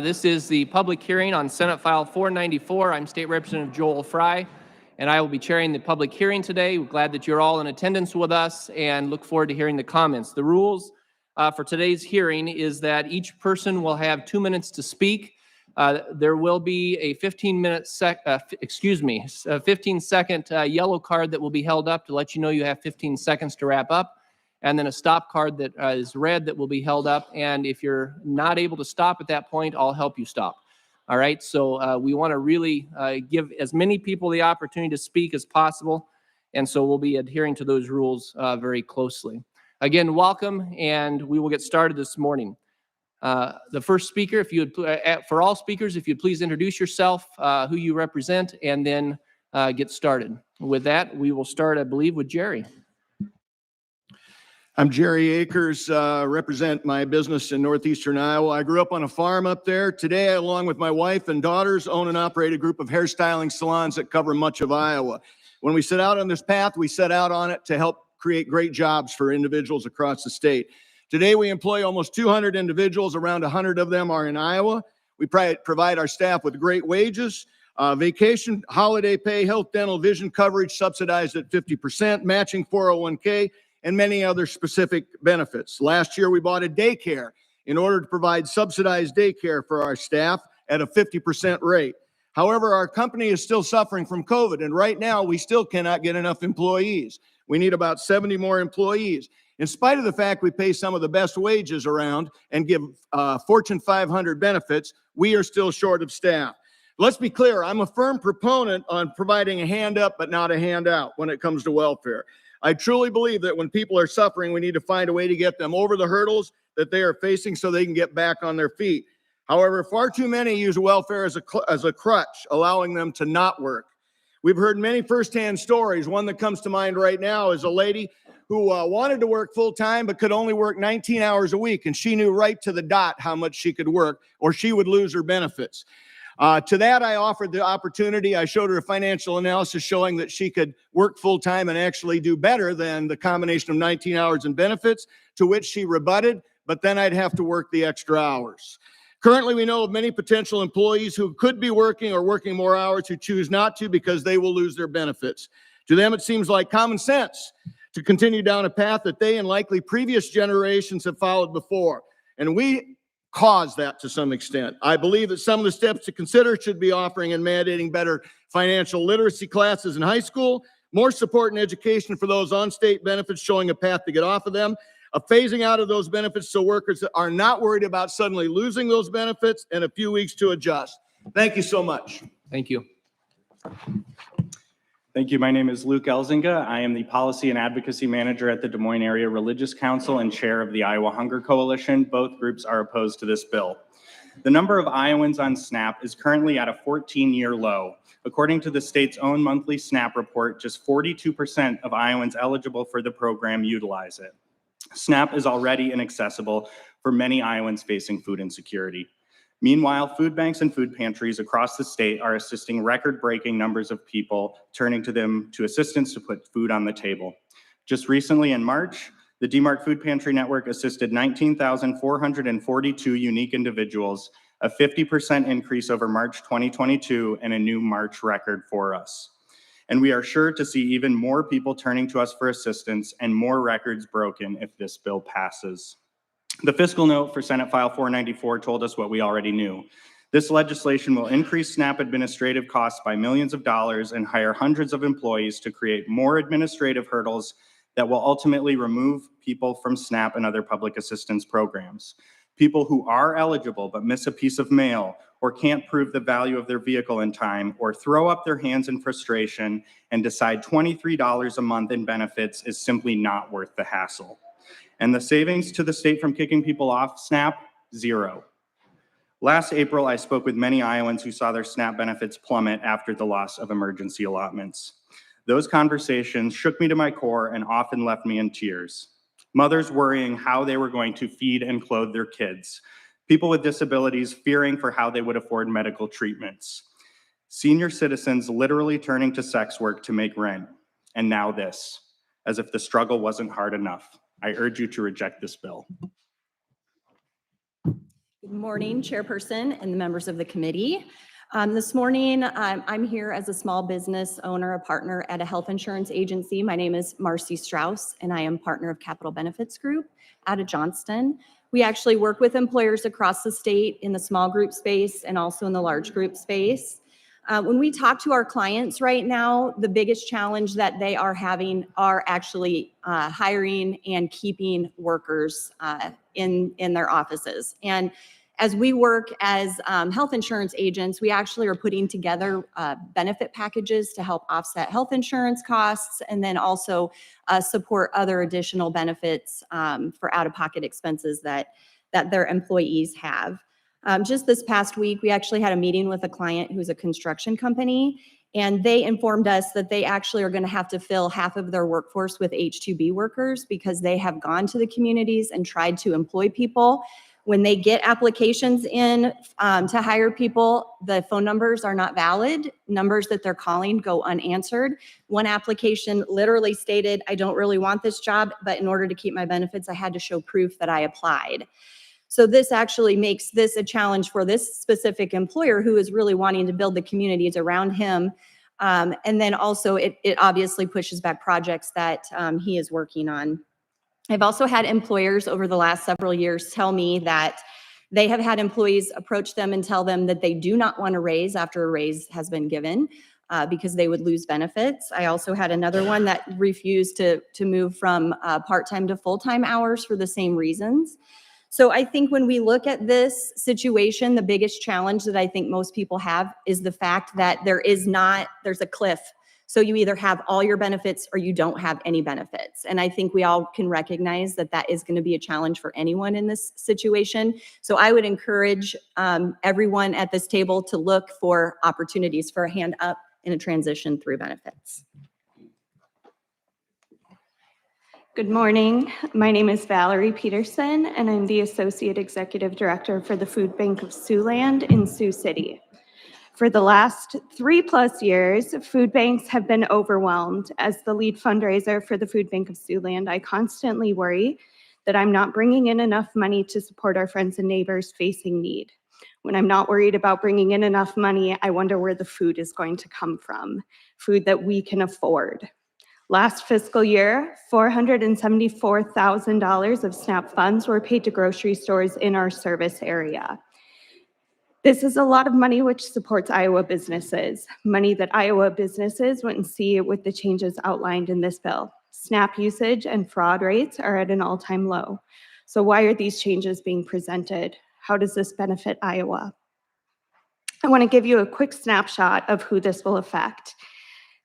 This is the public hearing on Senate File 494. I'm State Representative Joel Fry, and I will be chairing the public hearing today. We're glad that you're all in attendance with us and look forward to hearing the comments. The rules for today's hearing is that each person will have 2 minutes to speak. There will be a 15-second yellow card that will be held up to let you know you have 15 seconds to wrap up, and then a stop card that is red that will be held up. And if you're not able to stop at that point, I'll help you stop. All right, so we want to really give as many people the opportunity to speak as possible, and so we'll be adhering to those rules very closely. Again, welcome, and we will get started this morning. The first speaker, if you would, for all speakers, if you'd please introduce yourself, who you represent, and then get started. With that, we will start, I believe, with Jerry. I'm Jerry Akers, represent my business in northeastern Iowa. I grew up on a farm up there. Today, along with my wife and daughters, own and operate a group of hairstyling salons that cover much of Iowa. When we set out on this path, we set out on it to help create great jobs for individuals across the state. Today, we employ almost 200 individuals. Around 100 of them are in Iowa. We provide our staff with great wages, vacation, holiday pay, health, dental, vision coverage subsidized at 50%, matching 401k, and many other specific benefits. Last year, we bought a daycare in order to provide subsidized daycare for our staff at a 50% rate. However, our company is still suffering from COVID, and right now, we still cannot get enough employees. We need about 70 more employees. In spite of the fact we pay some of the best wages around and give Fortune 500 benefits, we are still short of staff. Let's be clear, I'm a firm proponent on providing a hand up but not a handout when it comes to welfare. I truly believe that when people are suffering, we need to find a way to get them over the hurdles that they are facing so they can get back on their feet. However, far too many use welfare as a crutch, allowing them to not work. We've heard many firsthand stories. One that comes to mind right now is a lady who wanted to work full-time but could only work 19 hours a week, and she knew right to the dot how much she could work or she would lose her benefits. To that, I offered the opportunity. I showed her a financial analysis showing that she could work full-time and actually do better than the combination of 19 hours and benefits, to which she rebutted, but then I'd have to work the extra hours. Currently, we know of many potential employees who could be working or working more hours who choose not to because they will lose their benefits. To them, it seems like common sense to continue down a path that they and likely previous generations have followed before. And we cause that to some extent. I believe that some of the steps to consider should be offering and mandating better financial literacy classes in high school, more support and education for those on state benefits, showing a path to get off of them, a phasing out of those benefits so workers are not worried about suddenly losing those benefits, and a few weeks to adjust. Thank you so much. Thank you. Thank you. My name is Luke Elzinga. I am the Policy and Advocacy Manager at the Des Moines Area Religious Council and Chair of the Iowa Hunger Coalition. Both groups are opposed to this bill. The number of Iowans on SNAP is currently at a 14-year low. According to the state's own monthly SNAP report, just 42% of Iowans eligible for the program utilize it. SNAP is already inaccessible for many Iowans facing food insecurity. Meanwhile, food banks and food pantries across the state are assisting record-breaking numbers of people, turning to them to assistance to put food on the table. Just recently in March, the DMARC Food Pantry Network assisted 19,442 unique individuals, a 50% increase over March 2022 and a new March record for us. And we are sure to see even more people turning to us for assistance and more records broken if this bill passes. The fiscal note for Senate File 494 told us what we already knew. This legislation will increase SNAP administrative costs by millions of dollars and hire hundreds of employees to create more administrative hurdles that will ultimately remove people from SNAP and other public assistance programs. People who are eligible but miss a piece of mail or can't prove the value of their vehicle in time or throw up their hands in frustration and decide $23 a month in benefits is simply not worth the hassle. And the savings to the state from kicking people off SNAP, zero. Last April, I spoke with many Iowans who saw their SNAP benefits plummet after the loss of emergency allotments. Those conversations shook me to my core and often left me in tears. Mothers worrying how they were going to feed and clothe their kids. People with disabilities fearing for how they would afford medical treatments. Senior citizens literally turning to sex work to make rent. And now this, as if the struggle wasn't hard enough. I urge you to reject this bill. Good morning, Chairperson and the members of the committee. This morning, I'm here as a small business owner, a partner at a health insurance agency. My name is Marcy Strauss, and I am partner of Capital Benefits Group out of Johnston. We actually work with employers across the state in the small group space and also in the large group space. When we talk to our clients right now, the biggest challenge that they are having are actually hiring and keeping workers in their offices. And as we work as health insurance agents, we actually are putting together benefit packages to help offset health insurance costs and then also support other additional benefits for out-of-pocket expenses that their employees have. Just this past week, we actually had a meeting with a client who's a construction company, and they informed us that they actually are going to have to fill half of their workforce with H-2B workers because they have gone to the communities and tried to employ people. When they get applications in to hire people, the phone numbers are not valid. Numbers that they're calling go unanswered. One application literally stated, I don't really want this job, but in order to keep my benefits, I had to show proof that I applied. So this actually makes this a challenge for this specific employer who is really wanting to build the communities around him. And then also it obviously pushes back projects that he is working on. I've also had employers over the last several years tell me that they have had employees approach them and tell them that they do not want a raise after a raise has been given because they would lose benefits. I also had another one that refused to move from part-time to full-time hours for the same reasons. So I think when we look at this situation, the biggest challenge that I think most people have is the fact that there's a cliff. So you either have all your benefits or you don't have any benefits. And I think we all can recognize that that is going to be a challenge for anyone in this situation. So I would encourage everyone at this table to look for opportunities for a hand up in a transition through benefits. Good morning. My name is Valerie Peterson, and I'm the Associate Executive Director for the Food Bank of Siouxland in Sioux City. For the last 3+ years, food banks have been overwhelmed. As the lead fundraiser for the Food Bank of Siouxland, I constantly worry that I'm not bringing in enough money to support our friends and neighbors facing need. When I'm not worried about bringing in enough money, I wonder where the food is going to come from, food that we can afford. Last fiscal year, $474,000 of SNAP funds were paid to grocery stores in our service area. This is a lot of money which supports Iowa businesses, money that Iowa businesses wouldn't see with the changes outlined in this bill. SNAP usage and fraud rates are at an all-time low. So why are these changes being presented? How does this benefit Iowa? I want to give you a quick snapshot of who this will affect.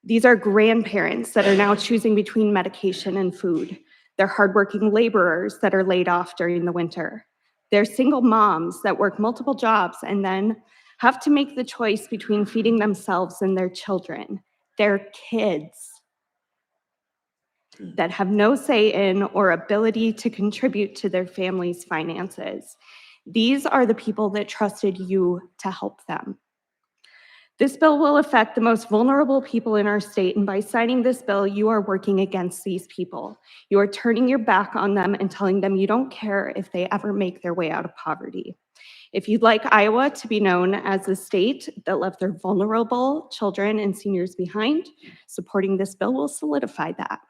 These are grandparents that are now choosing between medication and food. They're hardworking laborers that are laid off during the winter. They're single moms that work multiple jobs and then have to make the choice between feeding themselves and their children. They're kids that have no say in or ability to contribute to their family's finances. These are the people that trusted you to help them. This bill will affect the most vulnerable people in our state, and by signing this bill, you are working against these people. You are turning your back on them and telling them you don't care if they ever make their way out of poverty. If you'd like Iowa to be known as a state that left their vulnerable children and seniors behind, supporting this bill will solidify that.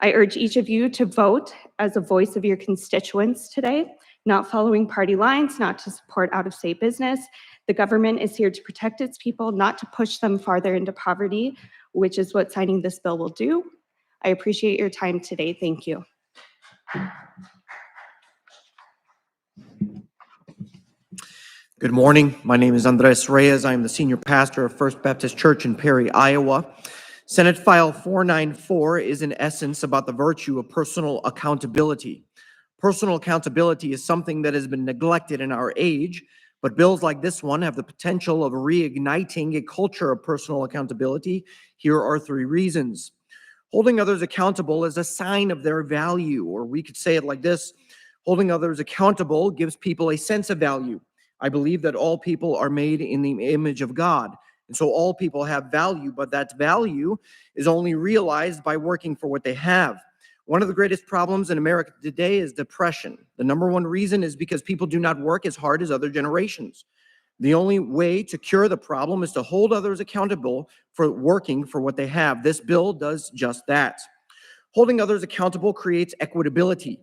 I urge each of you to vote as a voice of your constituents today, not following party lines, not to support out-of-state business. The government is here to protect its people, not to push them farther into poverty, which is what signing this bill will do. I appreciate your time today. Thank you. Good morning. My name is Andres Reyes. I'm the senior pastor of First Baptist Church in Perry, Iowa. Senate File 494 is in essence about the virtue of personal accountability. Personal accountability is something that has been neglected in our age, but bills like this one have the potential of reigniting a culture of personal accountability. Here are 3 reasons. Holding others accountable is a sign of their value, or we could say it like this: holding others accountable gives people a sense of value. I believe that all people are made in the image of God, and so all people have value, but that value is only realized by working for what they have. One of the greatest problems in America today is depression. The number one reason is because people do not work as hard as other generations. The only way to cure the problem is to hold others accountable for working for what they have. This bill does just that. Holding others accountable creates equitability.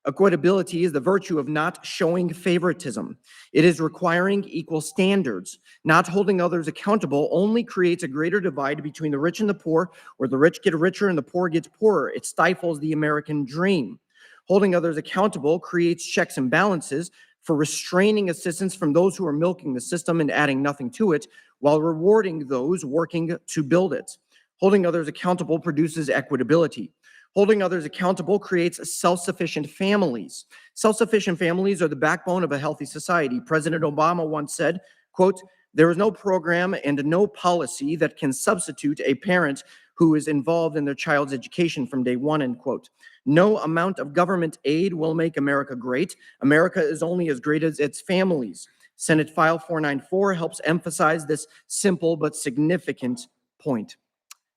Equitability is the virtue of not showing favoritism. It is requiring equal standards. Not holding others accountable only creates a greater divide between the rich and the poor, where the rich get richer and the poor gets poorer. It stifles the American dream. Holding others accountable creates checks and balances for restraining assistance from those who are milking the system and adding nothing to it, while rewarding those working to build it. Holding others accountable produces equitability. Holding others accountable creates self-sufficient families. Self-sufficient families are the backbone of a healthy society. President Obama once said, quote, "There is no program and no policy that can substitute a parent who is involved in their child's education from day one," end quote. No amount of government aid will make America great. America is only as great as its families. Senate File 494 helps emphasize this simple but significant point.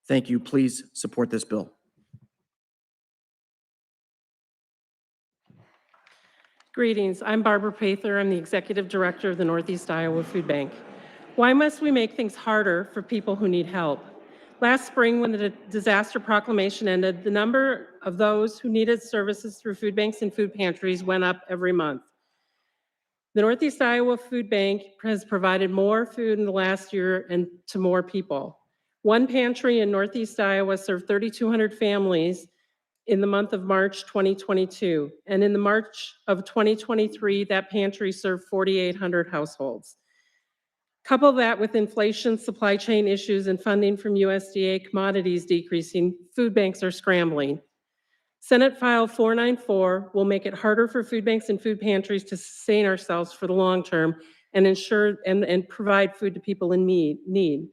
Thank you. Please support this bill. Greetings, I'm Barbara Prather. I'm the Executive Director of the Northeast Iowa Food Bank. Why must we make things harder for people who need help? Last spring, when the disaster proclamation ended, the number of those who needed services through food banks and food pantries went up every month. The Northeast Iowa Food Bank has provided more food in the last year and to more people. One pantry in Northeast Iowa served 3,200 families in the month of March 2022. And in the March of 2023, that pantry served 4,800 households. Couple that with inflation, supply chain issues, and funding from USDA commodities decreasing, food banks are scrambling. Senate File 494 will make it harder for food banks and food pantries to sustain ourselves for the long term and ensure and provide food to people in need.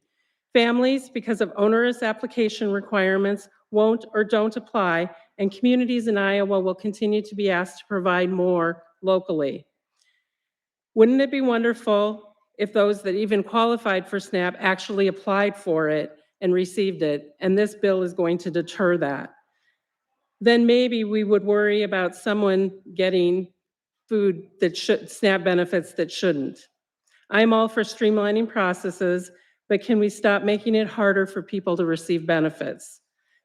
Families, because of onerous application requirements, won't or don't apply, and communities in Iowa will continue to be asked to provide more locally. Wouldn't it be wonderful if those that even qualified for SNAP actually applied for it and received it, and this bill is going to deter that? Then maybe we would worry about someone getting food that SNAP benefits that shouldn't. I'm all for streamlining processes, but can we stop making it harder for people to receive benefits?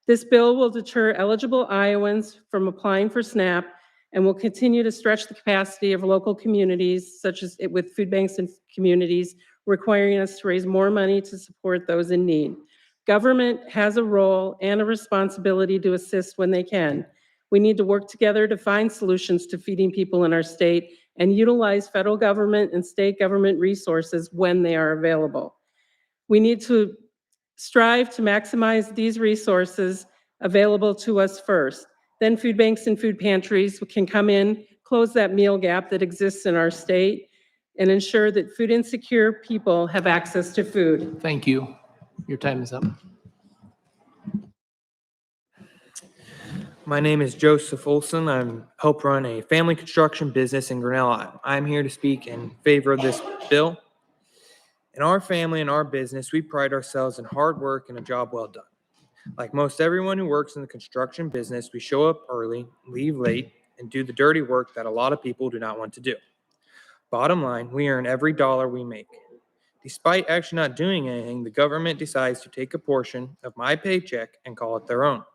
This bill will deter eligible Iowans from applying for SNAP and will continue to stretch the capacity of local communities, such as with food banks and communities, requiring us to raise more money to support those in need. Government has a role and a responsibility to assist when they can. We need to work together to find solutions to feeding people in our state and utilize federal government and state government resources when they are available. We need to strive to maximize these resources available to us first. Then food banks and food pantries can come in, close that meal gap that exists in our state, and ensure that food insecure people have access to food. Thank you. Your time is up. My name is Joseph Olson. I help run a family construction business in Grinnell. I'm here to speak in favor of this bill. In our family and our business, we pride ourselves in hard work and a job well done. Like most everyone who works in the construction business, we show up early, leave late, and do the dirty work that a lot of people do not want to do. Bottom line, we earn every dollar we make. Despite actually not doing anything, the government decides to take a portion of my paycheck and call it their own.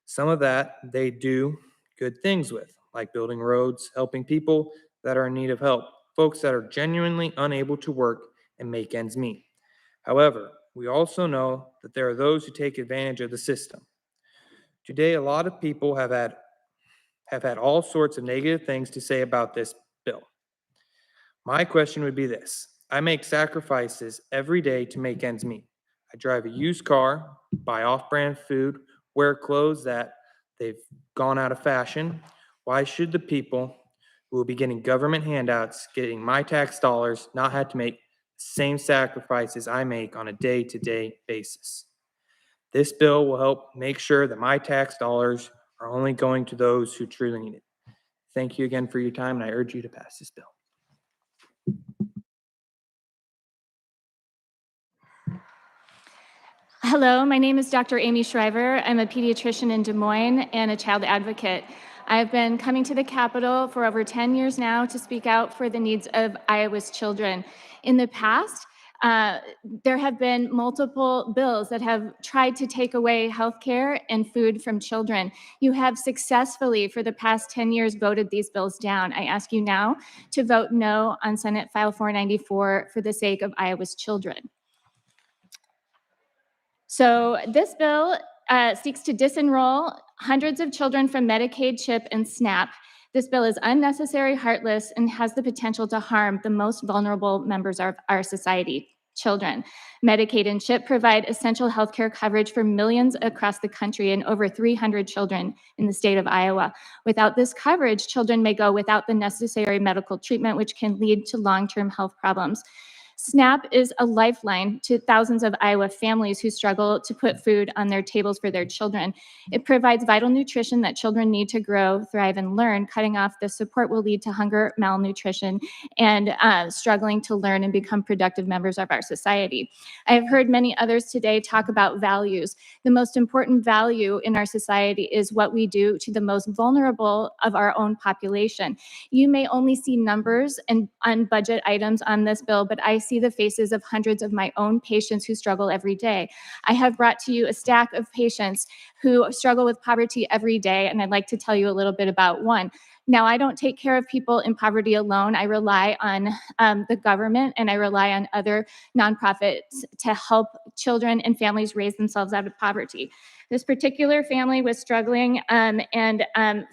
Some of that they do good things with, like building roads, helping people that are in need of help, folks that are genuinely unable to work and make ends meet. However, we also know that there are those who take advantage of the system. Today, a lot of people have had all sorts of negative things to say about this bill. My question would be this: I make sacrifices every day to make ends meet. I drive a used car, buy off-brand food, wear clothes that they've gone out of fashion. Why should the people who will be getting government handouts, getting my tax dollars, not have to make the same sacrifices I make on a day-to-day basis? This bill will help make sure that my tax dollars are only going to those who truly need it. Thank you again for your time, and I urge you to pass this bill. Hello, my name is Dr. Amy Shriver. I'm a pediatrician in Des Moines and a child advocate. I've been coming to the Capitol for over 10 years now to speak out for the needs of Iowa's children. In the past, there have been multiple bills that have tried to take away health care and food from children. You have successfully, for the past 10 years, voted these bills down. I ask you now to vote no on Senate File 494 for the sake of Iowa's children. So this bill seeks to disenroll hundreds of children from Medicaid, CHIP, and SNAP. This bill is unnecessary, heartless, and has the potential to harm the most vulnerable members of our society, children. Medicaid and CHIP provide essential healthcare coverage for millions across the country and over 300 children in the state of Iowa. Without this coverage, children may go without the necessary medical treatment, which can lead to long-term health problems. SNAP is a lifeline to thousands of Iowa families who struggle to put food on their tables for their children. It provides vital nutrition that children need to grow, thrive, and learn. Cutting off this support will lead to hunger, malnutrition, and struggling to learn and become productive members of our society. I have heard many others today talk about values. The most important value in our society is what we do to the most vulnerable of our own population. You may only see numbers and on budget items on this bill, but I see the faces of hundreds of my own patients who struggle every day. I have brought to you a stack of patients who struggle with poverty every day, and I'd like to tell you a little bit about one. Now, I don't take care of people in poverty alone. I rely on the government, and I rely on other nonprofits to help children and families raise themselves out of poverty. This particular family was struggling, and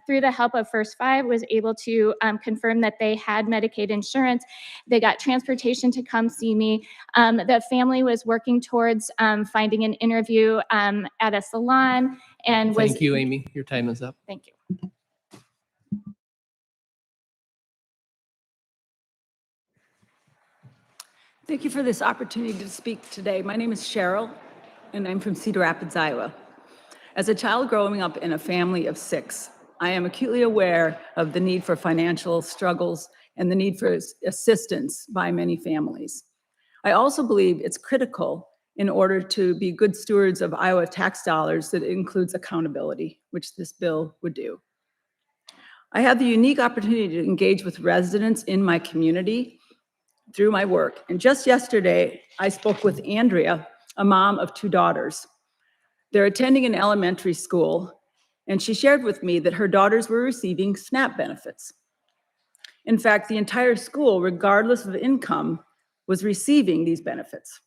through the help of First Five, was able to confirm that they had Medicaid insurance. They got transportation to come see me. The family was working towards finding an interview at a salon, and was— Thank you, Amy. Your time is up. Thank you. Thank you for this opportunity to speak today. My name is Cheryl, and I'm from Cedar Rapids, Iowa. As a child growing up in a family of 6, I am acutely aware of the need for financial struggles and the need for assistance by many families. I also believe it's critical in order to be good stewards of Iowa tax dollars that includes accountability, which this bill would do. I have the unique opportunity to engage with residents in my community through my work. And just yesterday, I spoke with Andrea, a mom of 2 daughters. They're attending an elementary school, and she shared with me that her daughters were receiving SNAP benefits. In fact, the entire school, regardless of income, was receiving these benefits.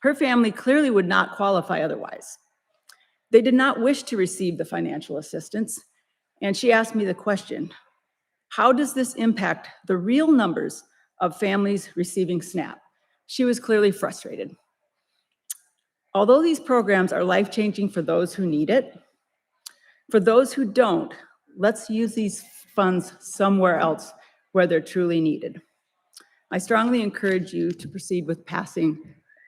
Her family clearly would not qualify otherwise. They did not wish to receive the financial assistance, and she asked me the question, how does this impact the real numbers of families receiving SNAP? She was clearly frustrated. Although these programs are life-changing for those who need it, for those who don't, let's use these funds somewhere else where they're truly needed. I strongly encourage you to proceed with passing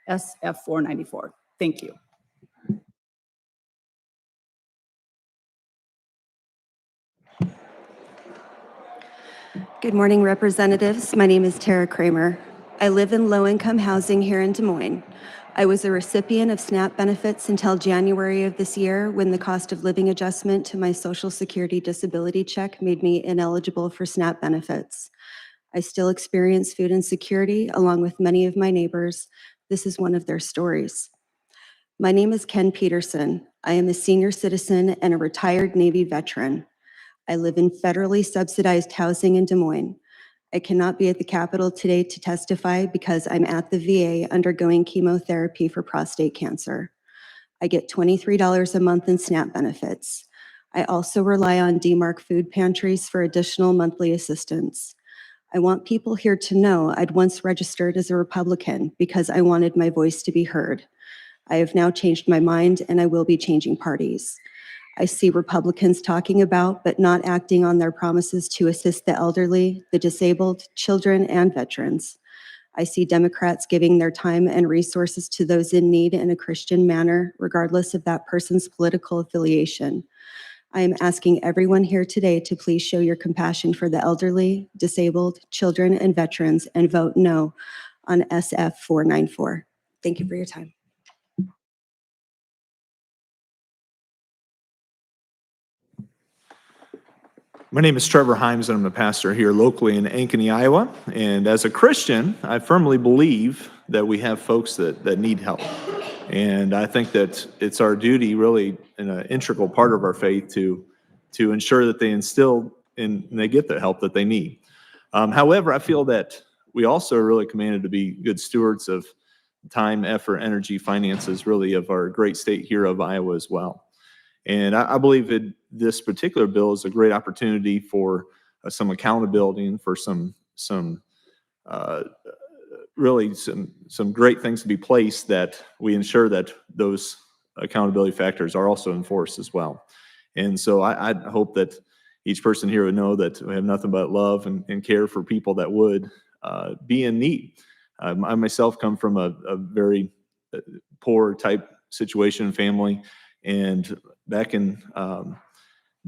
SF494. Thank you. Good morning, representatives. My name is Tara Kramer. I live in low-income housing here in Des Moines. I was a recipient of SNAP benefits until January of this year, when the cost of living adjustment to my Social Security disability check made me ineligible for SNAP benefits. I still experience food insecurity along with many of my neighbors. This is one of their stories. My name is Ken Peterson. I am a senior citizen and a retired Navy veteran. I live in federally subsidized housing in Des Moines. I cannot be at the Capitol today to testify because I'm at the VA undergoing chemotherapy for prostate cancer. I get $23 a month in SNAP benefits. I also rely on DMARC food pantries for additional monthly assistance. I want people here to know I'd once registered as a Republican because I wanted my voice to be heard. I have now changed my mind, and I will be changing parties. I see Republicans talking about but not acting on their promises to assist the elderly, the disabled, children, and veterans. I see Democrats giving their time and resources to those in need in a Christian manner, regardless of that person's political affiliation. I am asking everyone here today to please show your compassion for the elderly, disabled, children, and veterans, and vote no on SF494. Thank you for your time. My name is Trevor Himes, and I'm the pastor here locally in Ankeny, Iowa. And as a Christian, I firmly believe that we have folks that need help. And I think that it's our duty, really, in an integral part of our faith, to ensure that they instill and they get the help that they need. However, I feel that we also are really commanded to be good stewards of time, effort, energy, finances, really, of our great state here of Iowa as well. And I believe this particular bill is a great opportunity for some accountability and for some great things to be placed that we ensure that those accountability factors are also enforced as well. And so I hope that each person here would know that we have nothing but love and care for people that would be in need. I myself come from a very poor type situation and family, and back in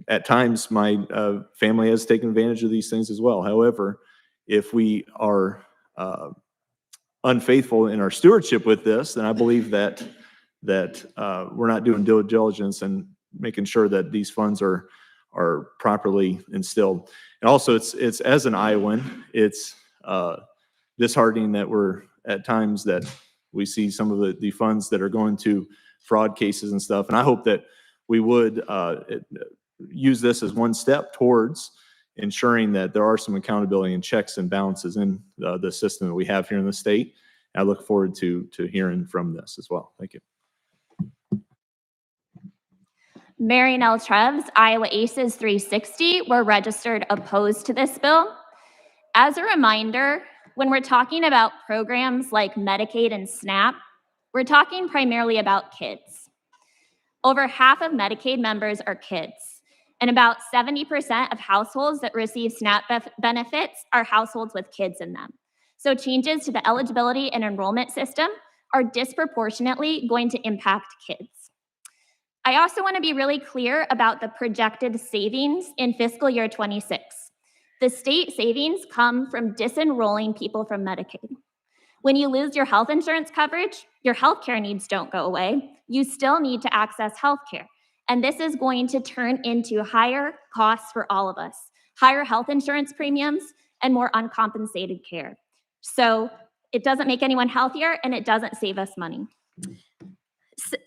at times my family has taken advantage of these things as well. However, if we are unfaithful in our stewardship with this, then I believe that we're not doing due diligence and making sure that these funds are properly instilled. And also, it's as an Iowan, it's disheartening that we're at times that we see some of the funds that are going to fraud cases and stuff. And I hope that we would use this as one step towards ensuring that there are some accountability and checks and balances in the system that we have here in the state. I look forward to hearing from this as well. Thank you. Marion L. Treves, Iowa Aces 360, were registered opposed to this bill. As a reminder, when we're talking about programs like Medicaid and SNAP, we're talking primarily about kids. Over half of Medicaid members are kids, and about 70% of households that receive SNAP benefits are households with kids in them. So changes to the eligibility and enrollment system are disproportionately going to impact kids. I also want to be really clear about the projected savings in fiscal year 26. The state savings come from disenrolling people from Medicaid. When you lose your health insurance coverage, your healthcare needs don't go away. You still need to access healthcare. And this is going to turn into higher costs for all of us, higher health insurance premiums, and more uncompensated care. So it doesn't make anyone healthier, and it doesn't save us money.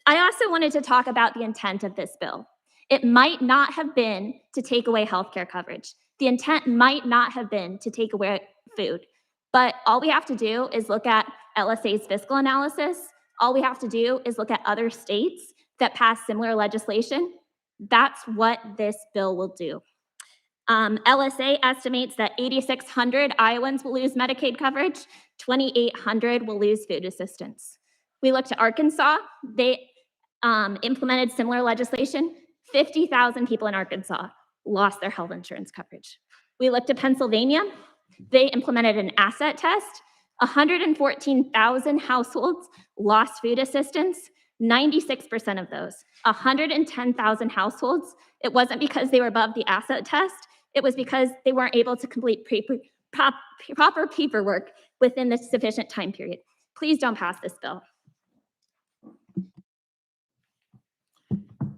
I also wanted to talk about the intent of this bill. It might not have been to take away healthcare coverage. The intent might not have been to take away food. But all we have to do is look at LSA's fiscal analysis. All we have to do is look at other states that pass similar legislation. That's what this bill will do. LSA estimates that 8,600 Iowans will lose Medicaid coverage, 2,800 will lose food assistance. We looked at Arkansas. They implemented similar legislation. 50,000 people in Arkansas lost their health insurance coverage. We looked at Pennsylvania. They implemented an asset test. 114,000 households lost food assistance. 96% of those, 110,000 households, it wasn't because they were above the asset test. It was because they weren't able to complete proper paperwork within the sufficient time period. Please don't pass this bill.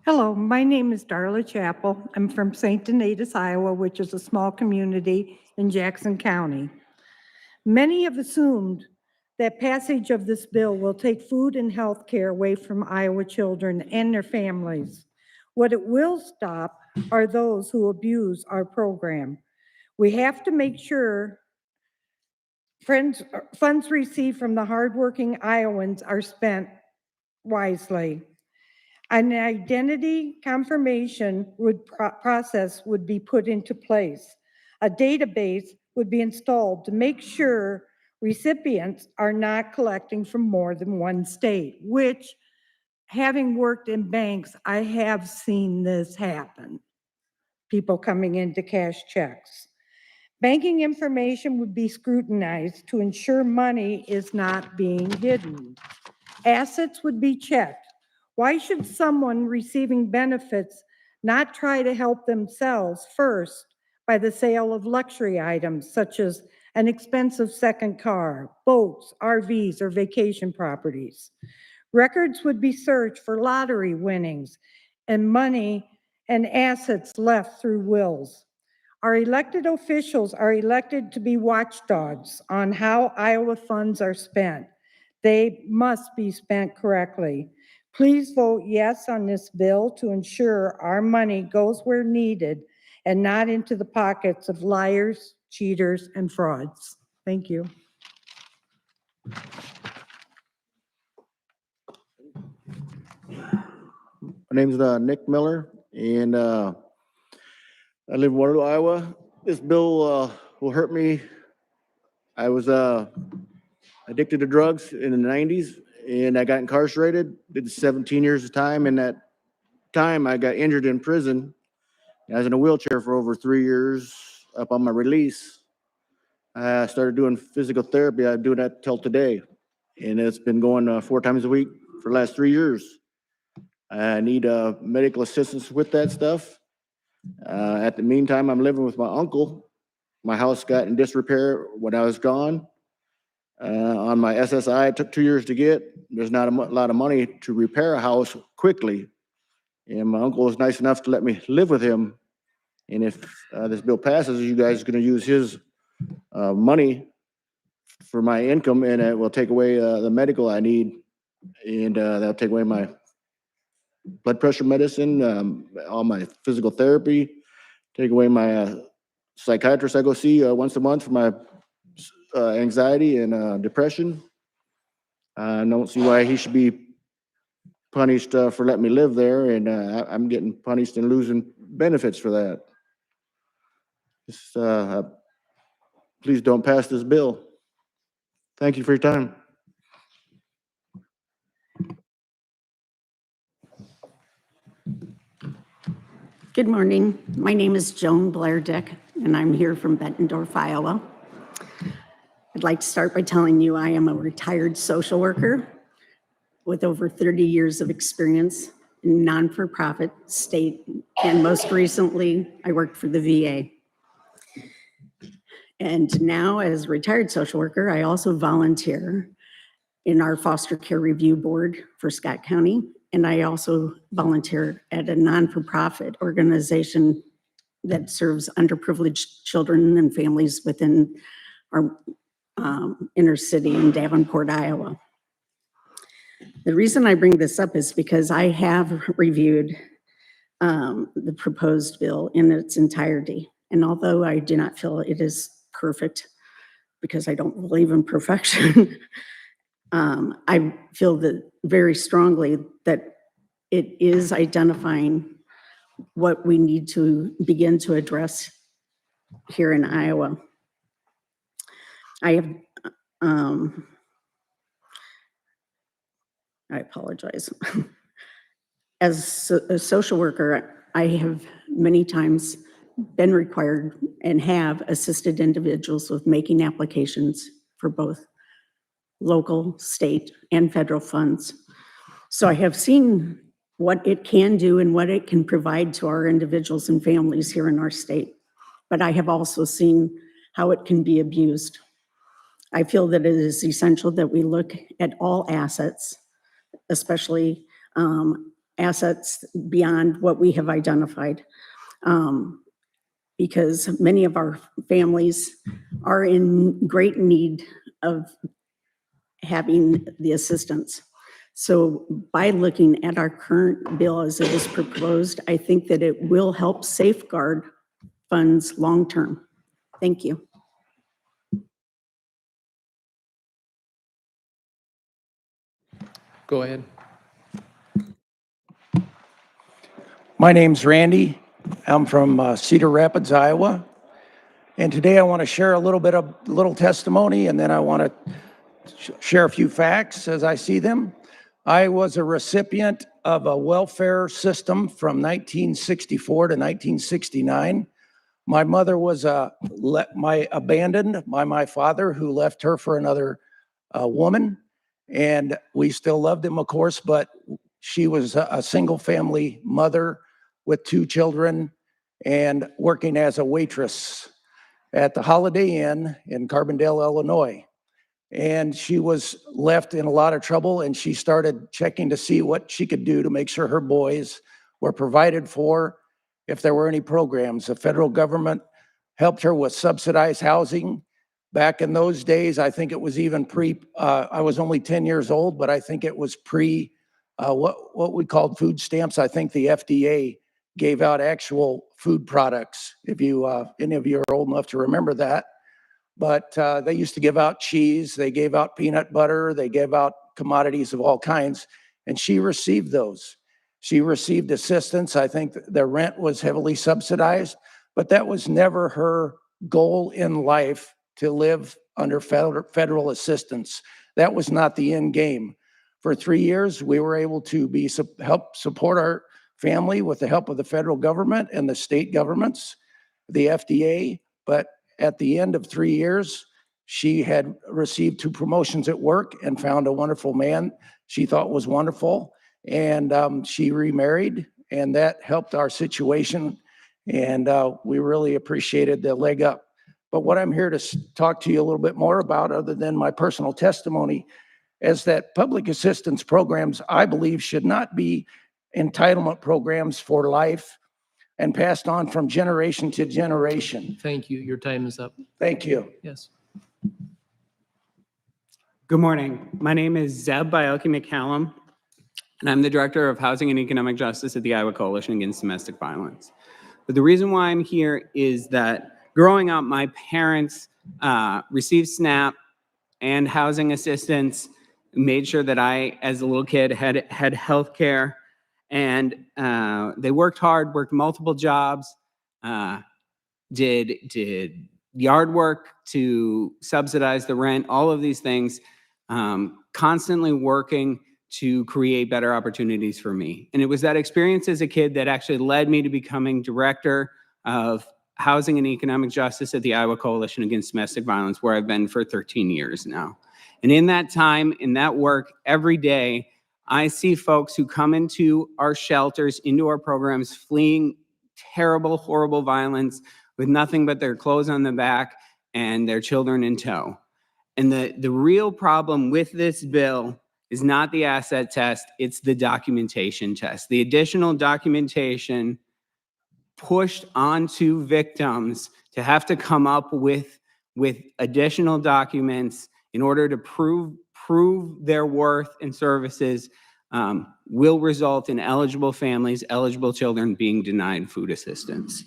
Hello, my name is Darla Chapel. I'm from St. Donatus, Iowa, which is a small community in Jackson County. Many have assumed that passage of this bill will take food and health care away from Iowa children and their families. What it will stop are those who abuse our program. We have to make sure funds received from the hardworking Iowans are spent wisely. An identity confirmation process would be put into place. A database would be installed to make sure recipients are not collecting from more than one state, which, having worked in banks, I have seen this happen. People coming in to cash checks. Banking information would be scrutinized to ensure money is not being hidden. Assets would be checked. Why should someone receiving benefits not try to help themselves first by the sale of luxury items such as an expensive second car, boats, RVs, or vacation properties? Records would be searched for lottery winnings and money and assets left through wills. Our elected officials are elected to be watchdogs on how Iowa funds are spent. They must be spent correctly. Please vote yes on this bill to ensure our money goes where needed and not into the pockets of liars, cheaters, and frauds. Thank you. My name's Nick Miller, and I live in Waterloo, Iowa. This bill will hurt me. I was addicted to drugs in the 90s, and I got incarcerated, did 17 years of time. In that time, I got injured in prison. I was in a wheelchair for over 3 years up on my release. I started doing physical therapy. I'm doing that till today, and it's been going 4 times a week for the last 3 years. I need medical assistance with that stuff. At the meantime, I'm living with my uncle. My house got in disrepair when I was gone. On my SSI, it took 2 years to get. There's not a lot of money to repair a house quickly. And my uncle was nice enough to let me live with him. And if this bill passes, you guys are going to use his money for my income, and it will take away the medical I need. And that'll take away my blood pressure medicine, all my physical therapy, take away my psychiatrist I go see once a month for my anxiety and depression. I don't see why he should be punished for letting me live there, and I'm getting punished and losing benefits for that. Just, please don't pass this bill. Thank you for your time. Good morning. My name is Joan Blair, and I'm here from Bettendorf, Iowa. I'd like to start by telling you I am a retired social worker with over 30 years of experience in non-for-profit, state, and most recently, I worked for the VA. And now, as a retired social worker, I also volunteer in our foster care review board for Scott County. And I also volunteer at a non-for-profit organization that serves underprivileged children and families within our inner city in Davenport, Iowa. The reason I bring this up is because I have reviewed the proposed bill in its entirety. And although I do not feel it is perfect, because I don't believe in perfection, I feel that very strongly that it is identifying what we need to begin to address here in Iowa. I have, I apologize. As a social worker, I have many times been required and have assisted individuals with making applications for both local, state, and federal funds. So I have seen what it can do and what it can provide to our individuals and families here in our state. But I have also seen how it can be abused. I feel that it is essential that we look at all assets, especially assets beyond what we have identified, because many of our families are in great need of having the assistance. So by looking at our current bill as it is proposed, I think that it will help safeguard funds long-term. Thank you. Go ahead. My name's Randy. I'm from Cedar Rapids, Iowa. And today I want to share a little testimony, and then I want to share a few facts as I see them. I was a recipient of a welfare system from 1964 to 1969. My mother was abandoned by my father, who left her for another woman. And we still loved him, of course, but she was a single family mother with 2 children and working as a waitress at the Holiday Inn in Carbondale, Illinois. And she was left in a lot of trouble, and she started checking to see what she could do to make sure her boys were provided for if there were any programs. The federal government helped her with subsidized housing. Back in those days, I think it was even I was only 10 years old, but I think it was what we called food stamps. I think the FDA gave out actual food products, if any of you are old enough to remember that. But they used to give out cheese, they gave out peanut butter, they gave out commodities of all kinds, and she received those. She received assistance. I think the rent was heavily subsidized, but that was never her goal in life, to live under federal assistance. That was not the end game. For 3 years, we were able to help support our family with the help of the federal government and the state governments, the FDA. But at the end of 3 years, she had received 2 promotions at work and found a wonderful man she thought was wonderful. And she remarried, and that helped our situation. And we really appreciated the leg up. But what I'm here to talk to you a little bit more about, other than my personal testimony, is that public assistance programs, I believe, should not be entitlement programs for life and passed on from generation to generation. Thank you. Your time is up. Thank you. Yes. Good morning. My name is Zeb McCallum, and I'm the Director of Housing and Economic Justice at the Iowa Coalition Against Domestic Violence. But the reason why I'm here is that growing up, my parents received SNAP and housing assistance, made sure that I, as a little kid, had health care, and they worked hard, worked multiple jobs, did yard work to subsidize the rent, all of these things, constantly working to create better opportunities for me. And it was that experience as a kid that actually led me to becoming Director of Housing and Economic Justice at the Iowa Coalition Against Domestic Violence, where I've been for 13 years now. And in that time, in that work, every day, I see folks who come into our shelters, into our programs, fleeing terrible, horrible violence with nothing but their clothes on the back and their children in tow. And the real problem with this bill is not the asset test, it's the documentation test. The additional documentation pushed onto victims to have to come up with additional documents in order to prove their worth and services will result in eligible families, eligible children being denied food assistance.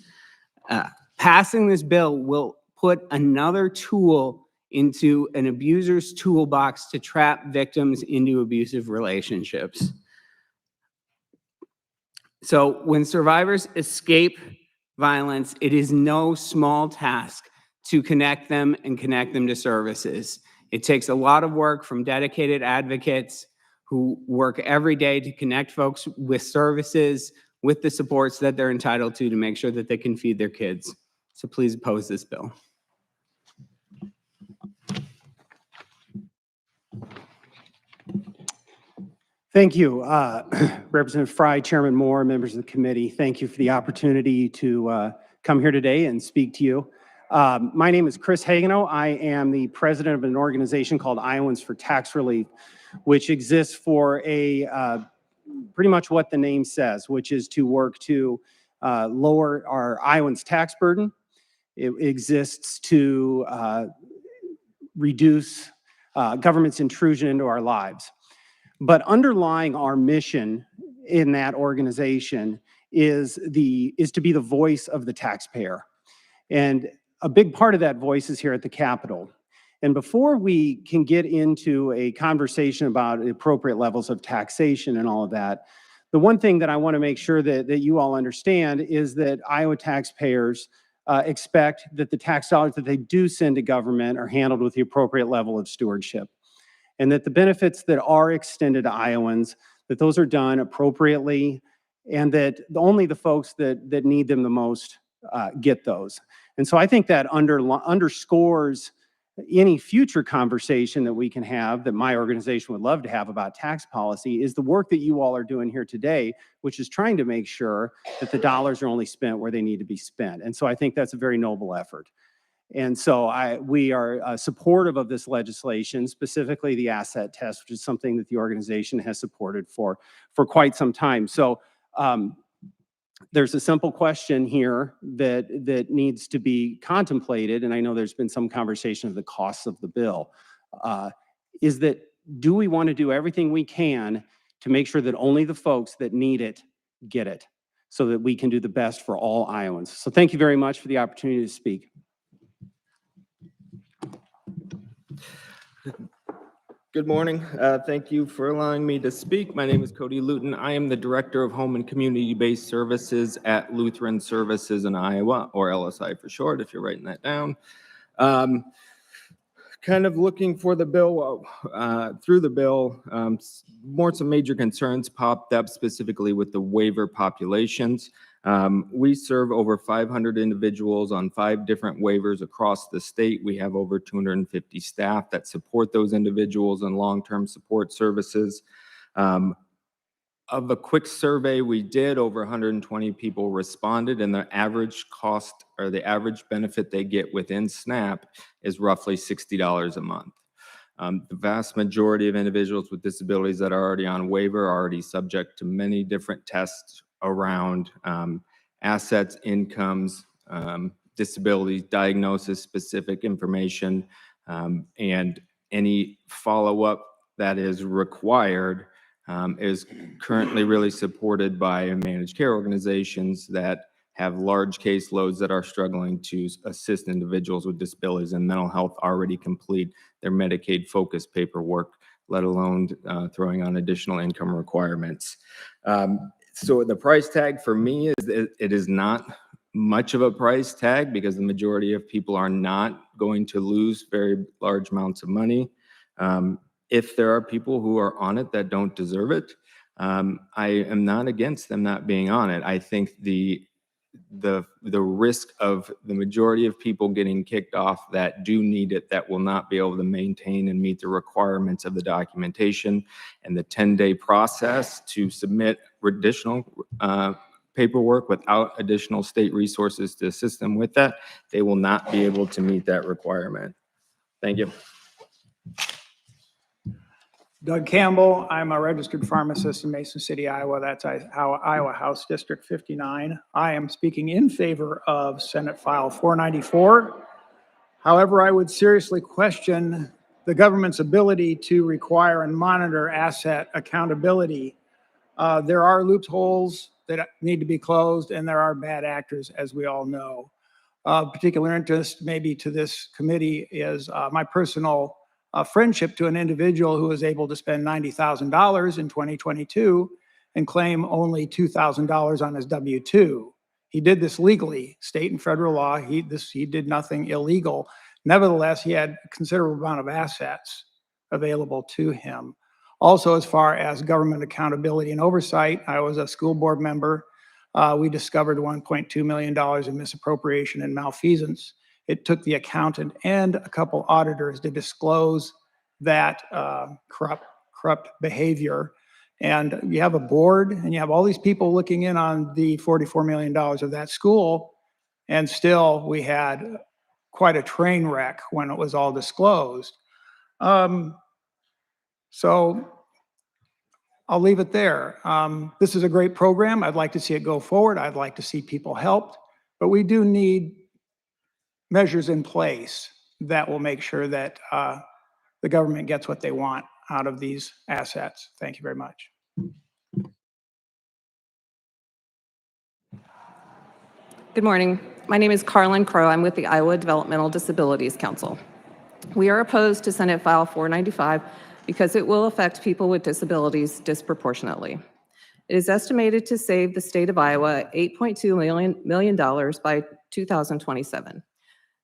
Passing this bill will put another tool into an abuser's toolbox to trap victims into abusive relationships. So when survivors escape violence, it is no small task to connect them to services. It takes a lot of work from dedicated advocates who work every day to connect folks with services, with the supports that they're entitled to make sure that they can feed their kids. So please oppose this bill. Thank you, Representative Fry, Chairman Moore, members of the committee. Thank you for the opportunity to come here today and speak to you. My name is Chris Hagenow. I am the president of an organization called Iowans for Tax Relief, which exists for pretty much what the name says, which is to work to lower our Iowans' tax burden. It exists to reduce government's intrusion into our lives. But underlying our mission in that organization is to be the voice of the taxpayer. And a big part of that voice is here at the Capitol. And before we can get into a conversation about appropriate levels of taxation and all of that, the one thing that I want to make sure that you all understand is that Iowa taxpayers expect that the tax dollars that they do send to government are handled with the appropriate level of stewardship. And that the benefits that are extended to Iowans, that those are done appropriately, and that only the folks that need them the most get those. And so I think that underscores any future conversation that we can have, that my organization would love to have about tax policy, is the work that you all are doing here today, which is trying to make sure that the dollars are only spent where they need to be spent. And so I think that's a very noble effort. And so we are supportive of this legislation, specifically the asset test, which is something that the organization has supported for quite some time. So there's a simple question here that needs to be contemplated, and I know there's been some conversation of the costs of the bill, is that do we want to do everything we can to make sure that only the folks that need it get it, so that we can do the best for all Iowans? So thank you very much for the opportunity to speak. Good morning. Thank you for allowing me to speak. My name is Cody Luton. I am the Director of Home and Community-Based Services at Lutheran Services in Iowa, or LSI for short, if you're writing that down. Kind of looking for the bill, through the bill, some major concerns popped up specifically with the waiver populations. We serve over 500 individuals on 5 different waivers across the state. We have over 250 staff that support those individuals in long-term support services. Of a quick survey we did, over 120 people responded, and the average cost or the average benefit they get within SNAP is roughly $60 a month. The vast majority of individuals with disabilities that are already on waiver are already subject to many different tests around assets, incomes, disabilities, diagnosis, specific information, and any follow-up that is required is currently really supported by managed care organizations that have large caseloads that are struggling to assist individuals with disabilities and mental health already complete their Medicaid-focused paperwork, let alone throwing on additional income requirements. So the price tag for me is it is not much of a price tag because the majority of people are not going to lose very large amounts of money. If there are people who are on it that don't deserve it, I am not against them not being on it. I think the risk of the majority of people getting kicked off that do need it, that will not be able to maintain and meet the requirements of the documentation and the 10-day process to submit additional paperwork without additional state resources to assist them with that, they will not be able to meet that requirement. Thank you. Doug Campbell, I'm a registered pharmacist in Mason City, Iowa. That's Iowa House District 59. I am speaking in favor of Senate File 494. However, I would seriously question the government's ability to require and monitor asset accountability. There are loopholes that need to be closed, and there are bad actors, as we all know. Particular interest maybe to this committee is my personal friendship to an individual who was able to spend $90,000 in 2022 and claim only $2,000 on his W-2. He did this legally, state and federal law. He did nothing illegal. Nevertheless, he had a considerable amount of assets available to him. Also, as far as government accountability and oversight, I was a school board member. We discovered $1.2 million in misappropriation and malfeasance. It took the accountant and a couple auditors to disclose that corrupt behavior. And you have a board and you have all these people looking in on the $44 million of that school. And still we had quite a train wreck when it was all disclosed. So I'll leave it there. This is a great program. I'd like to see it go forward. I'd like to see people helped, but we do need measures in place that will make sure that the government gets what they want out of these assets. Thank you very much. Good morning. My name is Carlin Crowe. I'm with the Iowa Developmental Disabilities Council. We are opposed to Senate File 495 because it will affect people with disabilities disproportionately. It is estimated to save the state of Iowa $8.2 million by 2027.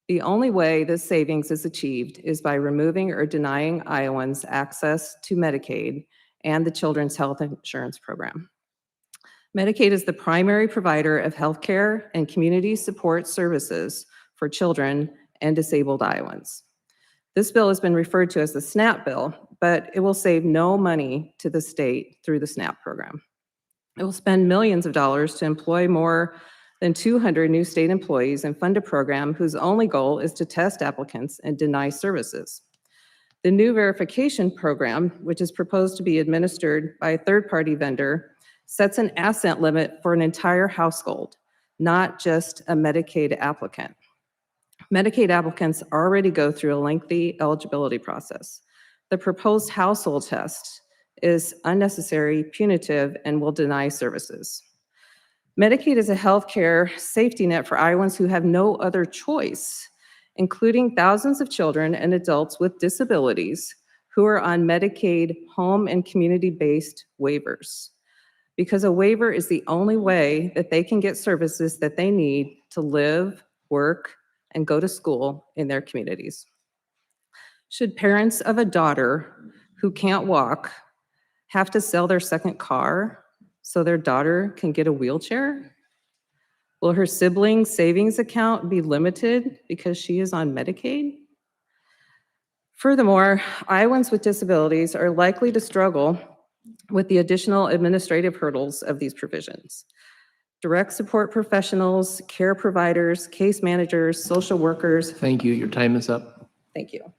The only way this savings is achieved is by removing or denying Iowans access to Medicaid and the Children's Health Insurance Program. Medicaid is the primary provider of healthcare and community support services for children and disabled Iowans. This bill has been referred to as the SNAP bill, but it will save no money to the state through the SNAP program. It will spend millions of dollars to employ more than 200 new state employees and fund a program whose only goal is to test applicants and deny services. The new verification program, which is proposed to be administered by a third-party vendor, sets an asset limit for an entire household, not just a Medicaid applicant. Medicaid applicants already go through a lengthy eligibility process. The proposed household test is unnecessary, punitive, and will deny services. Medicaid is a healthcare safety net for Iowans who have no other choice, including thousands of children and adults with disabilities who are on Medicaid home and community-based waivers, because a waiver is the only way that they can get services that they need to live, work, and go to school in their communities. Should parents of a daughter who can't walk have to sell their second car so their daughter can get a wheelchair? Will her sibling's savings account be limited because she is on Medicaid? Furthermore, Iowans with disabilities are likely to struggle with the additional administrative hurdles of these provisions. Direct support professionals, care providers, case managers, social workers. Thank you. Your time is up. Thank you.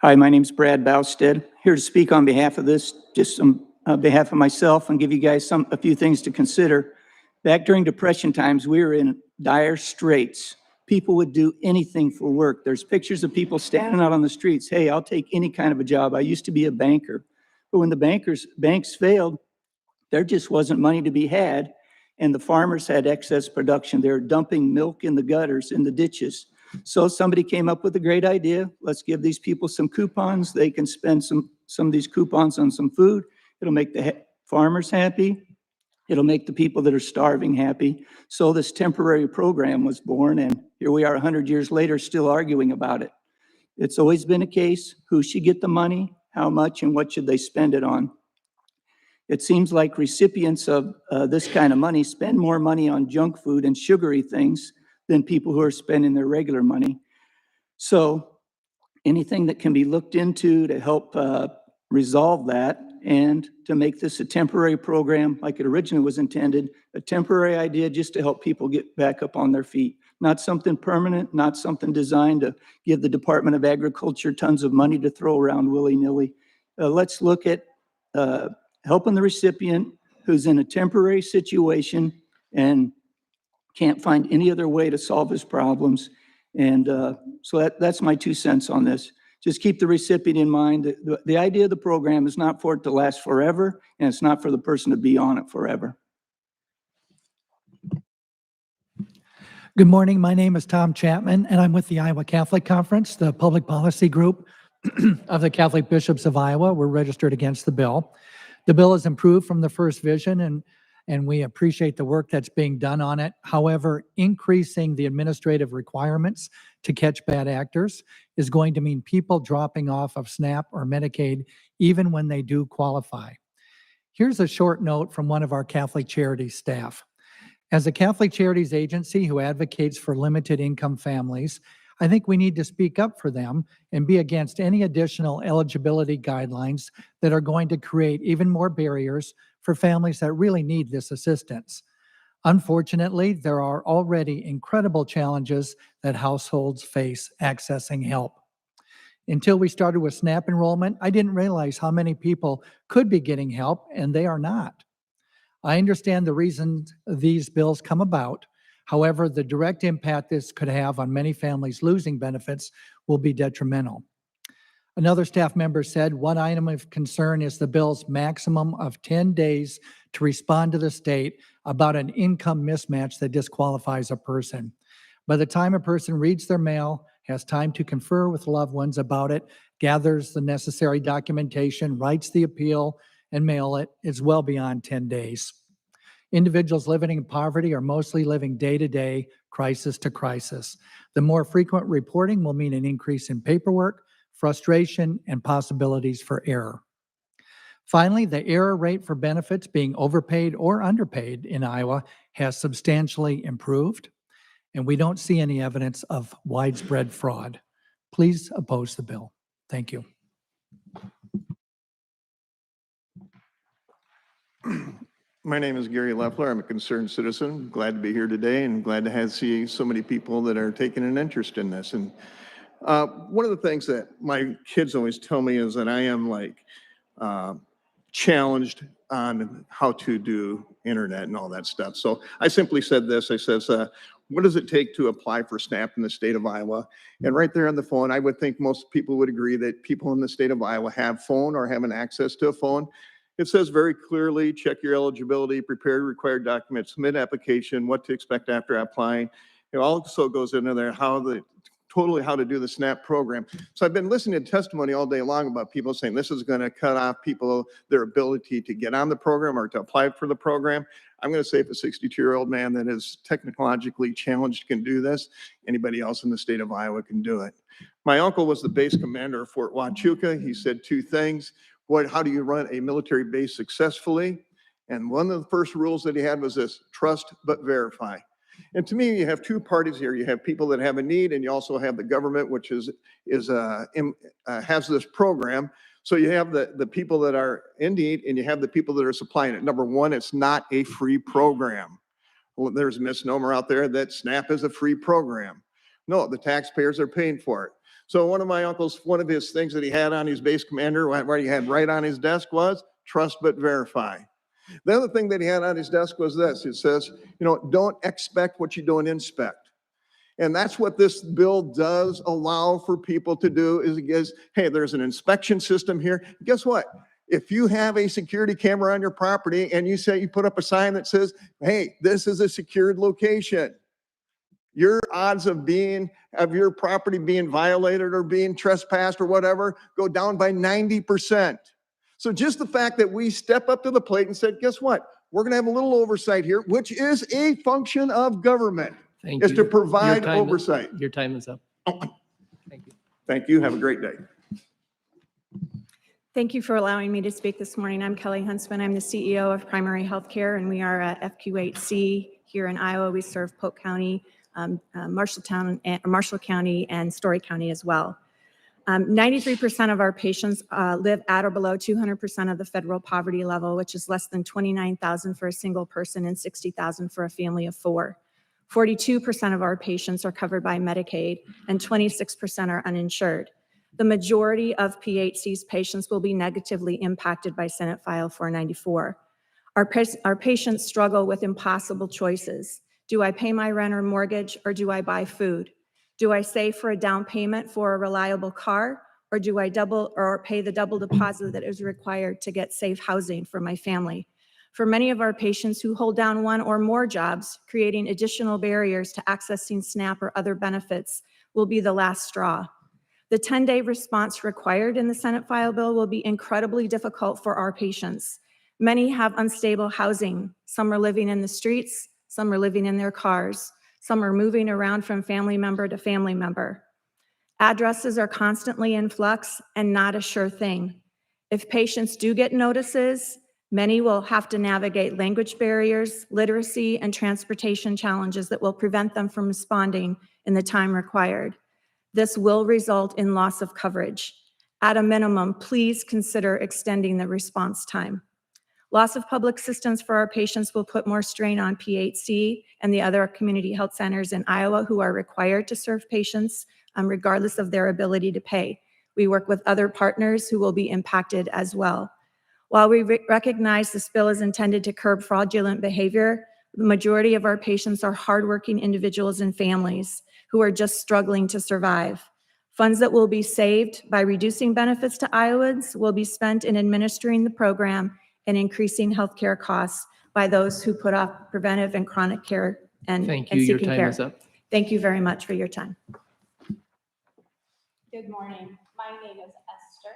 Hi, my name's Brad Boustead, here to speak on behalf of this, just on behalf of myself, and give you guys a few things to consider. Back during Depression times, we were in dire straits. People would do anything for work. There's pictures of people standing out on the streets. Hey, I'll take any kind of a job. I used to be a banker. But when the banks failed, there just wasn't money to be had, and the farmers had excess production. They were dumping milk in the gutters, in the ditches. So somebody came up with a great idea. Let's give these people some coupons. They can spend some of these coupons on some food. It'll make the farmers happy. It'll make the people that are starving happy. So this temporary program was born, and here we are 100 years later still arguing about it. It's always been a case, who should get the money, how much, and what should they spend it on? It seems like recipients of this kind of money spend more money on junk food and sugary things than people who are spending their regular money. So anything that can be looked into to help resolve that and to make this a temporary program like it originally was intended, a temporary idea just to help people get back up on their feet. Not something permanent, not something designed to give the Department of Agriculture tons of money to throw around willy-nilly. Let's look at helping the recipient who's in a temporary situation and can't find any other way to solve his problems. And so that's my 2 cents on this. Just keep the recipient in mind. The idea of the program is not for it to last forever, and it's not for the person to be on it forever. Good morning. My name is Tom Chapman, and I'm with the Iowa Catholic Conference, the public policy group of the Catholic Bishops of Iowa. We're registered against the bill. The bill is improved from the first vision, and we appreciate the work that's being done on it. However, increasing the administrative requirements to catch bad actors is going to mean people dropping off of SNAP or Medicaid even when they do qualify. Here's a short note from one of our Catholic Charities staff. As a Catholic Charities agency who advocates for limited income families, I think we need to speak up for them and be against any additional eligibility guidelines that are going to create even more barriers for families that really need this assistance. Unfortunately, there are already incredible challenges that households face accessing help. Until we started with SNAP enrollment, I didn't realize how many people could be getting help, and they are not. I understand the reasons these bills come about. However, the direct impact this could have on many families losing benefits will be detrimental. Another staff member said one item of concern is the bill's maximum of 10 days to respond to the state about an income mismatch that disqualifies a person. By the time a person reads their mail, has time to confer with loved ones about it, gathers the necessary documentation, writes the appeal, and mail it, it's well beyond 10 days. Individuals living in poverty are mostly living day to day, crisis to crisis. The more frequent reporting will mean an increase in paperwork, frustration, and possibilities for error. Finally, the error rate for benefits being overpaid or underpaid in Iowa has substantially improved, and we don't see any evidence of widespread fraud. Please oppose the bill. Thank you. My name is Gary Leppler. I'm a concerned citizen. Glad to be here today and glad to see so many people that are taking an interest in this. And One of the things that my kids always tell me is that I am like challenged on how to do internet and all that stuff. So I simply said this, I says, what does it take to apply for SNAP in the state of Iowa? And right there on the phone, I would think most people would agree that people in the state of Iowa have phone or have an access to a phone. It says very clearly, check your eligibility, prepare required documents, submit application, what to expect after applying. It also goes into there how to do the SNAP program. So I've been listening to testimony all day long about people saying this is going to cut off people, their ability to get on the program or to apply for the program. I'm going to say if a 62-year-old man that is technologically challenged can do this, anybody else in the state of Iowa can do it. My uncle was the base commander of Fort Huachuca. He said two things. How do you run a military base successfully? And one of the first rules that he had was this: trust but verify. And to me, you have two parties here. You have people that have a need, and you also have the government, which has this program. So you have the people that are in need, and you have the people that are supplying it. Number one, it's not a free program. Well, there's a misnomer out there that SNAP is a free program. No, the taxpayers are paying for it. So one of my uncles, one of his things that he had on his base commander, what he had right on his desk was trust but verify. The other thing that he had on his desk was this. It says, don't expect what you don't inspect. And that's what this bill does allow for people to do is it gives, hey, there's an inspection system here. Guess what? If you have a security camera on your property and you put up a sign that says, hey, this is a secured location, your odds of your property being violated or being trespassed or whatever go down by 90%. So just the fact that we step up to the plate and said, guess what? We're going to have a little oversight here, which is a function of government, is to provide oversight. Your time is up. Thank you. Thank you. Have a great day. Thank you for allowing me to speak this morning. I'm Kelly Huntsman. I'm the CEO of Primary Healthcare, and we are FQ8C here in Iowa. We serve Polk County, Marshall County, and Story County as well. 93% of our patients live at or below 200% of the federal poverty level, which is less than $29,000 for a single person and $60,000 for a family of four. 42% of our patients are covered by Medicaid, and 26% are uninsured. The majority of PHC's patients will be negatively impacted by Senate File 494. Our patients struggle with impossible choices. Do I pay my rent or mortgage, or do I buy food? Do I save for a down payment for a reliable car, or do I pay the double deposit that is required to get safe housing for my family? For many of our patients who hold down one or more jobs, creating additional barriers to accessing SNAP or other benefits will be the last straw. The 10-day response required in the Senate file bill will be incredibly difficult for our patients. Many have unstable housing. Some are living in the streets, some are living in their cars. Some are moving around from family member to family member. Addresses are constantly in flux and not a sure thing. If patients do get notices, many will have to navigate language barriers, literacy, and transportation challenges that will prevent them from responding in the time required. This will result in loss of coverage. At a minimum, please consider extending the response time. Loss of public assistance for our patients will put more strain on PHC and the other community health centers in Iowa who are required to serve patients regardless of their ability to pay. We work with other partners who will be impacted as well. While we recognize this bill is intended to curb fraudulent behavior, the majority of our patients are hardworking individuals and families who are just struggling to survive. Funds that will be saved by reducing benefits to Iowans will be spent in administering the program and increasing healthcare costs by those who put off preventive and chronic care and Thank you. Your seeking time care. is up. Thank you very much for your time. Good morning. My name is Esther.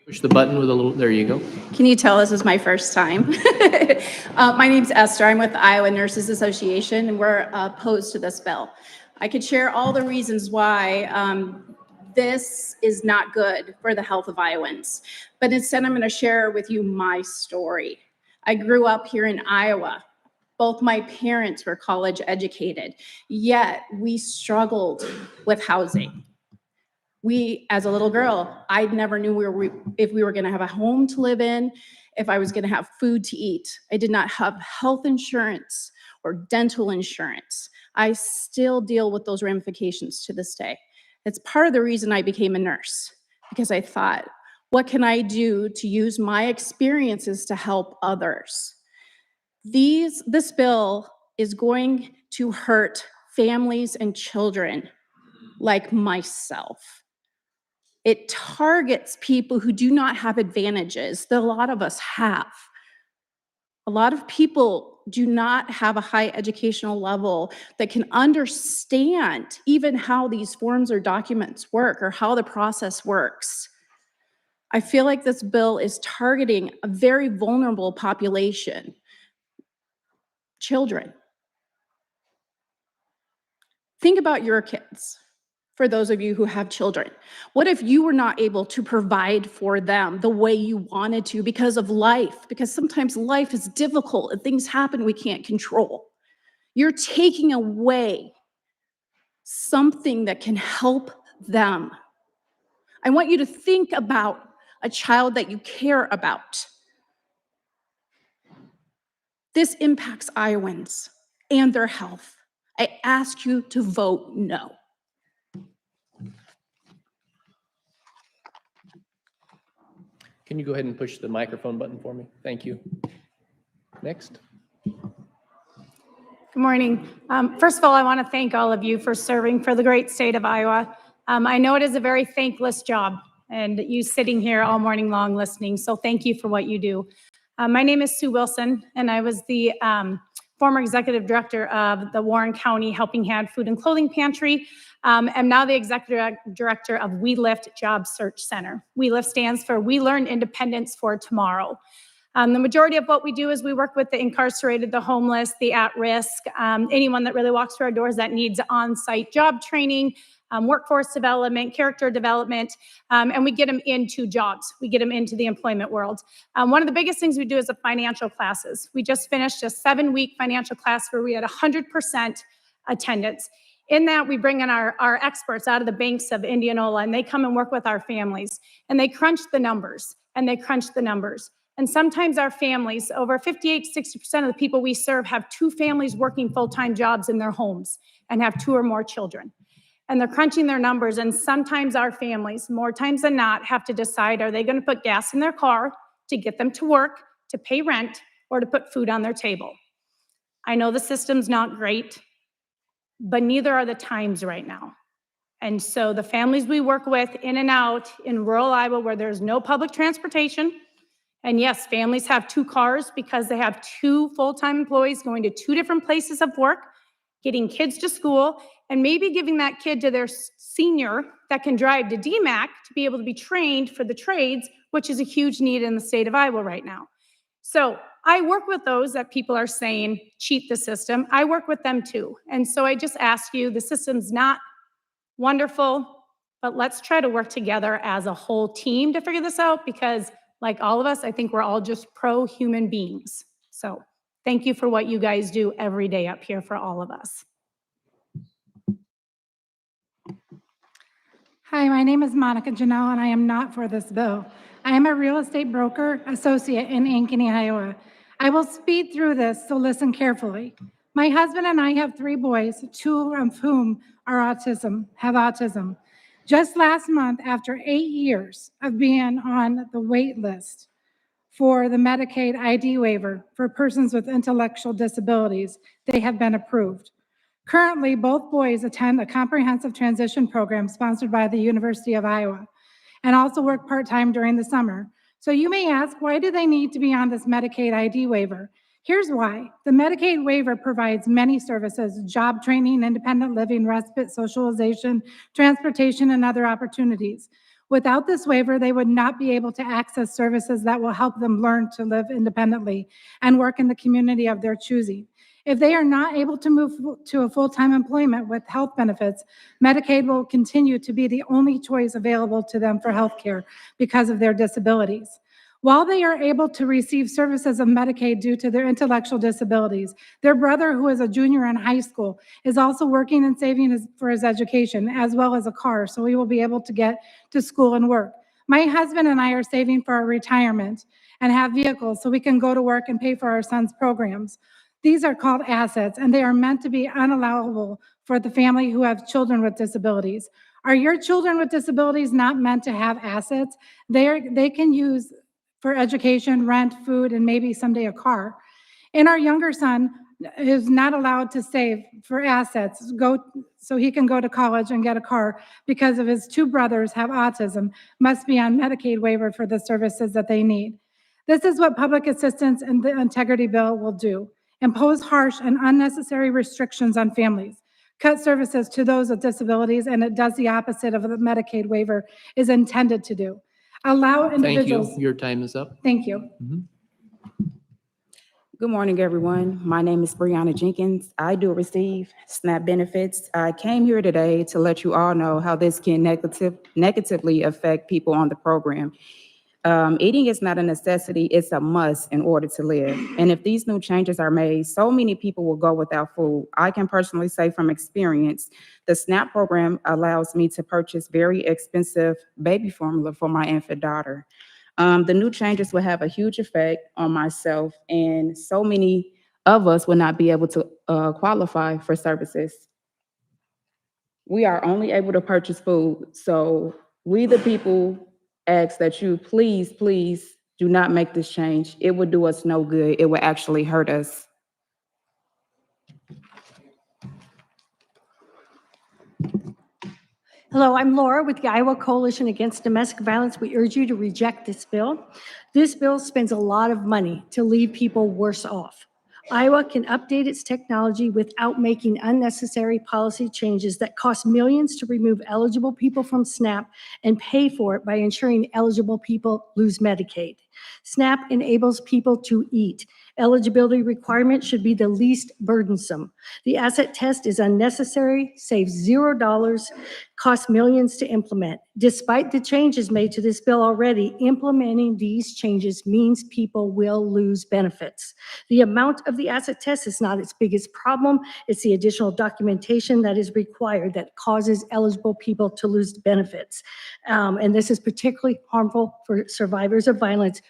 Push the button with a little, there you go. Can you tell this is my first time? My name's Esther. I'm with the Iowa Nurses Association, and we're opposed to this bill. I could share all the reasons why this is not good for the health of Iowans, but instead I'm going to share with you my story. I grew up here in Iowa. Both my parents were college educated, yet we struggled with housing. As a little girl, I never knew if we were going to have a home to live in, if I was going to have food to eat. I did not have health insurance or dental insurance. I still deal with those ramifications to this day. It's part of the reason I became a nurse, because I thought, what can I do to use my experiences to help others? This bill is going to hurt families and children like myself. It targets people who do not have advantages that a lot of us have. A lot of people do not have a high educational level that can understand even how these forms or documents work or how the process works. I feel like this bill is targeting a very vulnerable population, children. Think about your kids, for those of you who have children. What if you were not able to provide for them the way you wanted to because of life? Because sometimes life is difficult and things happen we can't control. You're taking away something that can help them. I want you to think about a child that you care about. This impacts Iowans and their health. I ask you to vote no. Can you go ahead and push the microphone button for me? Thank you. Next. Good morning. First of all, I want to thank all of you for serving for the great state of Iowa. I know it is a very thankless job, and you sitting here all morning long listening, so thank you for what you do. My name is Sue Wilson, and I was the former executive director of the Warren County Helping Hand Food and Clothing Pantry. I'm now the executive director of We Lift Job Search Center. We Lift stands for We Learn Independence for Tomorrow. The majority of what we do is we work with the incarcerated, the homeless, the at-risk, anyone that really walks through our doors that needs on-site job training, workforce development, character development, and we get them into jobs. We get them into the employment world. One of the biggest things we do is the financial classes. We just finished a 7-week financial class where we had 100% attendance. In that, we bring in our experts out of the banks of Indianola, and they come and work with our families, and they crunch the numbers, and they crunch the numbers. And sometimes our families, over 58 to 60% of the people we serve have 2 families working full-time jobs in their homes and have 2 or more children. And they're crunching their numbers, and sometimes our families, more times than not, have to decide, are they going to put gas in their car to get them to work, to pay rent, or to put food on their table? I know the system's not great, but neither are the times right now. And so the families we work with in and out in rural Iowa where there's no public transportation, and yes, families have 2 cars because they have 2 full-time employees going to 2 different places of work, getting kids to school, and maybe giving that kid to their senior that can drive to DMAC to be able to be trained for the trades, which is a huge need in the state of Iowa right now. So I work with those that people are saying cheat the system. I work with them too. And so I just ask you, the system's not wonderful, but let's try to work together as a whole team to figure this out, because like all of us, I think we're all just pro-human beings. So thank you for what you guys do every day up here for all of us. Hi, my name is Monica Genoa, and I am not for this bill. I am a real estate broker associate in Ankeny, Iowa. I will speed through this, so listen carefully. My husband and I have 3 boys, 2 of whom have autism. Just last month, after 8 years of being on the wait list for the Medicaid ID waiver for persons with intellectual disabilities, they have been approved. Currently, both boys attend a comprehensive transition program sponsored by the University of Iowa and also work part-time during the summer. So you may ask, why do they need to be on this Medicaid ID waiver? Here's why. The Medicaid waiver provides many services: job training, independent living, respite, socialization, transportation, and other opportunities. Without this waiver, they would not be able to access services that will help them learn to live independently and work in the community of their choosing. If they are not able to move to a full-time employment with health benefits, Medicaid will continue to be the only choice available to them for health care because of their disabilities. While they are able to receive services of Medicaid due to their intellectual disabilities, their brother, who is a junior in high school, is also working and saving for his education, as well as a car, so he will be able to get to school and work. My husband and I are saving for our retirement and have vehicles so we can go to work and pay for our son's programs. These are called assets, and they are meant to be unallowable for the family who have children with disabilities. Are your children with disabilities not meant to have assets? They can use for education, rent, food, and maybe someday a car. And our younger son is not allowed to save for assets, so he can go to college and get a car because of his two brothers have autism, must be on Medicaid waiver for the services that they need. This is what public assistance and the integrity bill will do: impose harsh and unnecessary restrictions on families, cut services to those with disabilities, and it does the opposite of what the Medicaid waiver is intended to do. Allow individuals. Thank you. Your time is up. Thank you. Good morning, everyone. My name is Brianna Jenkins. I do receive SNAP benefits. I came here today to let you all know how this can negatively affect people on the program. Eating is not a necessity, it's a must in order to live. And if these new changes are made, so many people will go without food. I can personally say from experience, the SNAP program allows me to purchase very expensive baby formula for my infant daughter. The new changes will have a huge effect on myself, and so many of us will not be able to qualify for services. We are only able to purchase food, so we the people ask that you please, please do not make this change. It would do us no good. It would actually hurt us. Hello, I'm Laura with the Iowa Coalition Against Domestic Violence. We urge you to reject this bill. This bill spends a lot of money to leave people worse off. Iowa can update its technology without making unnecessary policy changes that cost millions to remove eligible people from SNAP and pay for it by ensuring eligible people lose Medicaid. SNAP enables people to eat. Eligibility requirements should be the least burdensome. The asset test is unnecessary, saves $0, costs millions to implement. Despite the changes made to this bill already, implementing these changes means people will lose benefits. The amount of the asset test is not its biggest problem. It's the additional documentation that is required that causes eligible people to lose benefits. And this is particularly harmful for survivors of violence